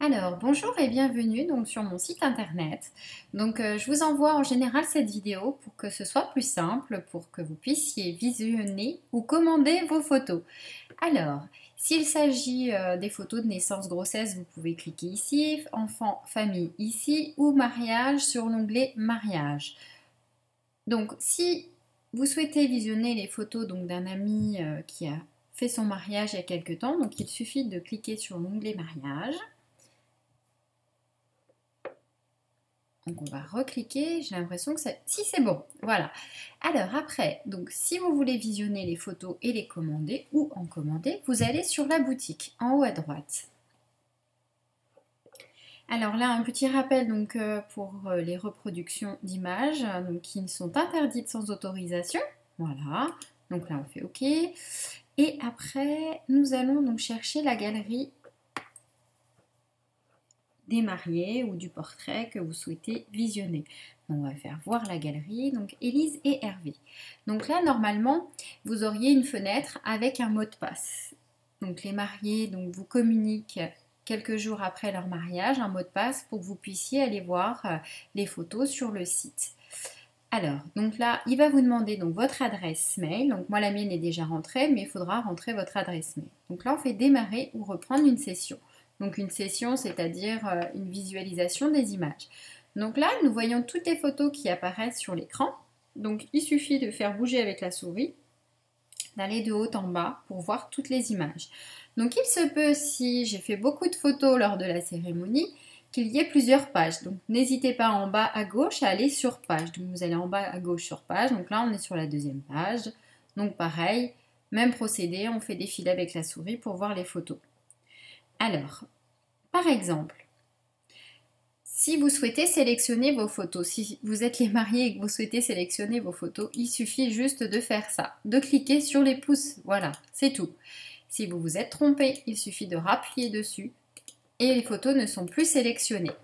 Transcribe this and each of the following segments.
Alors, bonjour et bienvenue donc sur mon site internet. Je vous envoie en général cette vidéo pour que ce soit plus simple, pour que vous puissiez visionner ou commander vos photos. Alors, s'il s'agit des photos de naissance, grossesse, vous pouvez cliquer ici, enfant, famille ici ou mariage sur l'onglet mariage. Donc, si vous souhaitez visionner les photos d'un ami qui a fait son mariage il y a quelque temps, donc il suffit de cliquer sur l'onglet mariage. Donc on va recliquer, j'ai l'impression que si c'est bon, voilà. Alors après, donc si vous voulez visionner les photos et les commander ou en commander, vous allez sur la boutique en haut à droite. Alors là, un petit rappel pour les reproductions d'images qui sont interdites sans autorisation. Voilà, donc là on fait OK. Et après, nous allons donc chercher la galerie des mariés ou du portrait que vous souhaitez visionner. On va faire voir la galerie, donc Élise et Hervé. Donc là, normalement, vous auriez une fenêtre avec un mot de passe. Donc les mariés vous communiquent quelques jours après leur mariage un mot de passe pour que vous puissiez aller voir les photos sur le site. Alors, donc là, il va vous demander votre adresse mail. Donc moi, la mienne est déjà rentrée, mais il faudra rentrer votre adresse mail. Donc là, on fait démarrer ou reprendre une session. Donc une session, c'est-à-dire une visualisation des images. Donc là, nous voyons toutes les photos qui apparaissent sur l'écran. Donc il suffit de faire bouger avec la souris, d'aller de haut en bas pour voir toutes les images. Donc il se peut, si j'ai fait beaucoup de photos lors de la cérémonie, qu'il y ait plusieurs pages. Donc n'hésitez pas en bas à gauche à aller sur page. Donc vous allez en bas à gauche sur page. Donc là, on est sur la deuxième page. Donc pareil, même procédé, on fait défiler avec la souris pour voir les photos. Alors, par exemple, si vous souhaitez sélectionner vos photos, si vous êtes les mariés et que vous souhaitez sélectionner vos photos, il suffit juste de faire ça, de cliquer sur les pouces, voilà, c'est tout. Si vous vous êtes trompé, il suffit de rappuyer dessus et les photos ne sont plus sélectionnées.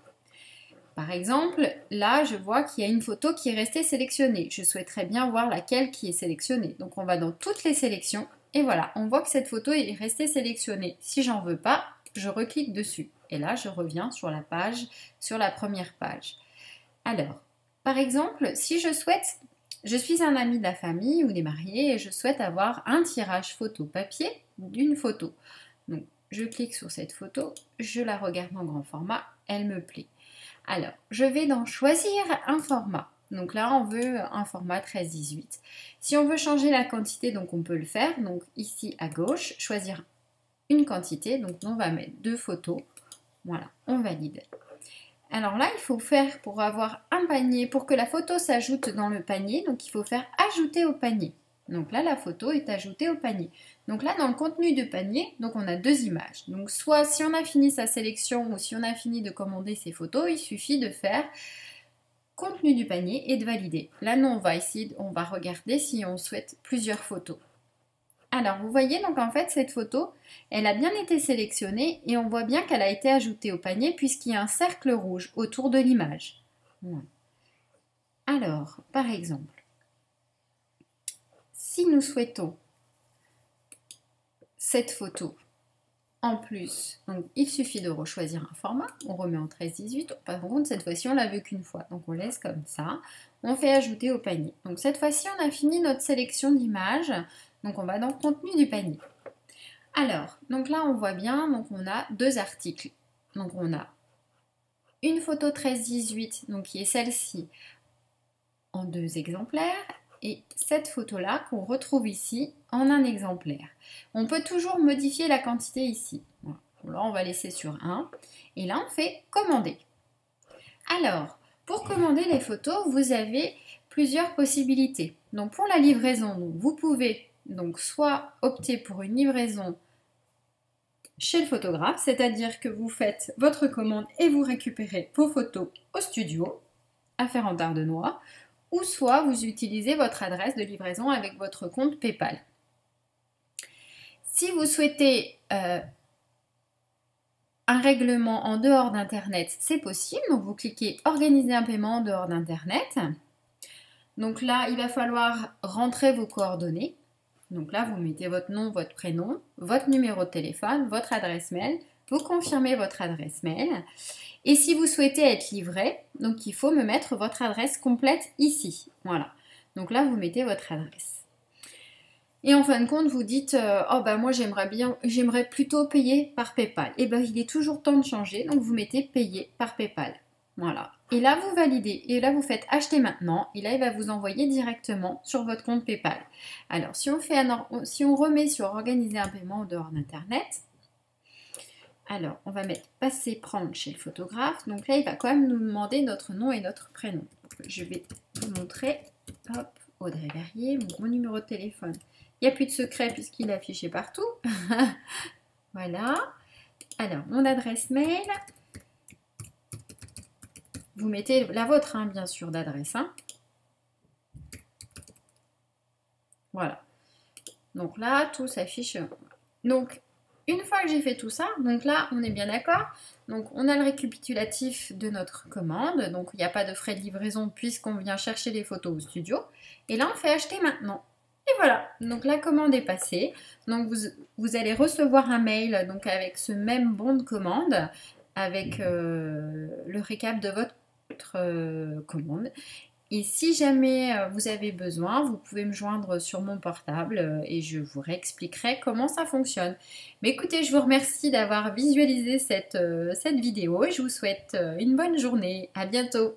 Par exemple, là, je vois qu'il y a une photo qui est restée sélectionnée. Je souhaiterais bien voir laquelle qui est sélectionnée. Donc, on va dans toutes les sélections et voilà, on voit que cette photo est restée sélectionnée. Si j'en veux pas, je reclique dessus. Et là, je reviens sur la page, sur la première page. Alors, par exemple, si je suis un ami de la famille ou des mariés et je souhaite avoir un tirage photo papier d'une photo. Donc, je clique sur cette photo, je la regarde en grand format, elle me plaît. Alors, je vais dans choisir un format. Donc là, on veut un format 13-18. Si on veut changer la quantité, donc on peut le faire. Donc ici à gauche, choisir une quantité. Donc on va mettre 2 photos. Voilà, on valide. Alors là, il faut faire pour avoir un panier, pour que la photo s'ajoute dans le panier, donc il faut faire ajouter au panier. Donc là, la photo est ajoutée au panier. Donc là, dans le contenu de panier, donc on a 2 images. Donc soit si on a fini sa sélection ou si on a fini de commander ses photos, il suffit de faire contenu du panier et de valider. Là, nous, on va regarder si on souhaite plusieurs photos. Alors, vous voyez, donc en fait, cette photo, elle a bien été sélectionnée et on voit bien qu'elle a été ajoutée au panier puisqu'il y a un cercle rouge autour de l'image. Voilà. Alors, par exemple, si nous souhaitons cette photo en plus, donc il suffit de rechoisir un format, on remet en 13-18, par contre cette fois-ci on l'a vu qu'une fois, donc on laisse comme ça, on fait ajouter au panier. Donc cette fois-ci on a fini notre sélection d'images, donc on va dans le contenu du panier. Alors, donc là on voit bien, donc on a 2 articles. Donc on a une photo 13-18, donc qui est celle-ci en 2 exemplaires, et cette photo-là qu'on retrouve ici en un exemplaire. On peut toujours modifier la quantité ici. Voilà. Là, on va laisser sur 1. Et là, on fait commander. Alors, pour commander les photos, vous avez plusieurs possibilités. Donc, pour la livraison, vous pouvez soit opter pour une livraison chez le photographe, c'est-à-dire que vous faites votre commande et vous récupérez vos photos au studio, à Ferrand-Tardenois, ou soit vous utilisez votre adresse de livraison avec votre compte PayPal. Si vous souhaitez un règlement en dehors d'Internet, c'est possible. Donc vous cliquez organiser un paiement en dehors d'Internet. Donc là, il va falloir rentrer vos coordonnées. Donc là, vous mettez votre nom, votre prénom, votre numéro de téléphone, votre adresse mail, vous confirmez votre adresse mail. Et si vous souhaitez être livré, donc il faut me mettre votre adresse complète ici. Voilà. Donc là, vous mettez votre adresse. Et en fin de compte, vous dites oh ben moi j'aimerais plutôt payer par PayPal. Et ben il est toujours temps de changer, donc vous mettez payer par PayPal. Voilà. Et là vous validez. Et là vous faites acheter maintenant. Et là il va vous envoyer directement sur votre compte PayPal. Alors si on remet sur organiser un paiement en dehors d'Internet. Alors, on va mettre passer prendre chez le photographe. Donc là, il va quand même nous demander notre nom et notre prénom. Je vais vous montrer. Hop, Audrey Verrier, mon numéro de téléphone. Il n'y a plus de secret puisqu'il est affiché partout. Voilà. Alors, mon adresse mail. Vous mettez la vôtre, hein, bien sûr, d'adresse. Hein. Voilà. Donc là, tout s'affiche. Donc, une fois que j'ai fait tout ça, donc là, on est bien d'accord. Donc, on a le récapitulatif de notre commande. Donc, il n'y a pas de frais de livraison puisqu'on vient chercher les photos au studio. Et là, on fait acheter maintenant. Et voilà, donc la commande est passée. Donc, vous allez recevoir un mail donc, avec ce même bon de commande, avec le récap de votre commande. Et si jamais vous avez besoin, vous pouvez me joindre sur mon portable et je vous réexpliquerai comment ça fonctionne. Mais écoutez, je vous remercie d'avoir visualisé cette vidéo et je vous souhaite une bonne journée. À bientôt!